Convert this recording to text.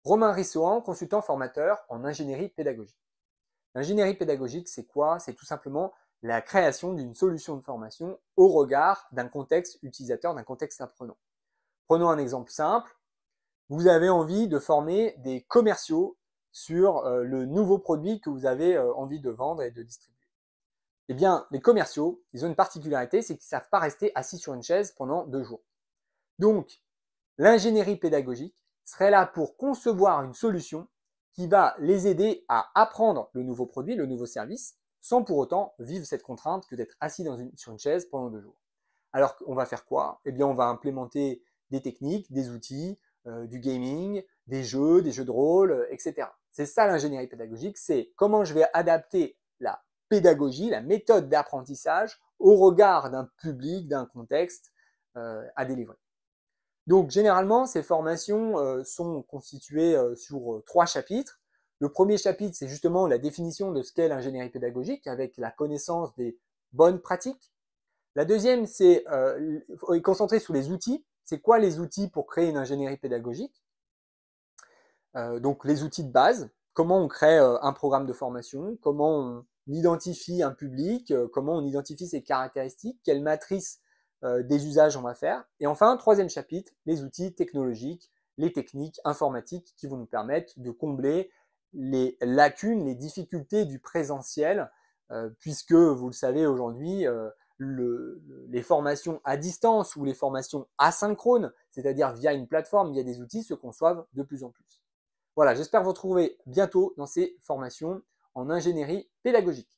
Romain Rissohan, consultant formateur en ingénierie pédagogique. L'ingénierie pédagogique, c'est quoi? C'est tout simplement la création d'une solution de formation au regard d'un contexte utilisateur, d'un contexte apprenant. Prenons un exemple simple. Vous avez envie de former des commerciaux sur le nouveau produit que vous avez envie de vendre et de distribuer. Eh bien, les commerciaux, ils ont une particularité, c'est qu'ils ne savent pas rester assis sur une chaise pendant 2 jours. Donc, l'ingénierie pédagogique serait là pour concevoir une solution qui va les aider à apprendre le nouveau produit, le nouveau service, sans pour autant vivre cette contrainte que d'être assis sur une chaise pendant 2 jours. Alors, on va faire quoi? Eh bien, on va implémenter des techniques, des outils, du gaming, des jeux de rôle, etc. C'est ça l'ingénierie pédagogique, c'est comment je vais adapter la pédagogie, la méthode d'apprentissage au regard d'un public, d'un contexte à délivrer. Donc généralement, ces formations sont constituées sur 3 chapitres. Le premier chapitre, c'est justement la définition de ce qu'est l'ingénierie pédagogique avec la connaissance des bonnes pratiques. La deuxième, c'est concentré sur les outils. C'est quoi les outils pour créer une ingénierie pédagogique? Donc les outils de base, comment on crée un programme de formation, comment on identifie un public, comment on identifie ses caractéristiques, quelle matrice des usages on va faire. Et enfin, troisième chapitre, les outils technologiques, les techniques informatiques qui vont nous permettre de combler les lacunes, les difficultés du présentiel, puisque vous le savez aujourd'hui, les formations à distance ou les formations asynchrones, c'est-à-dire via une plateforme, via des outils, se conçoivent de plus en plus. Voilà, j'espère vous retrouver bientôt dans ces formations en ingénierie pédagogique.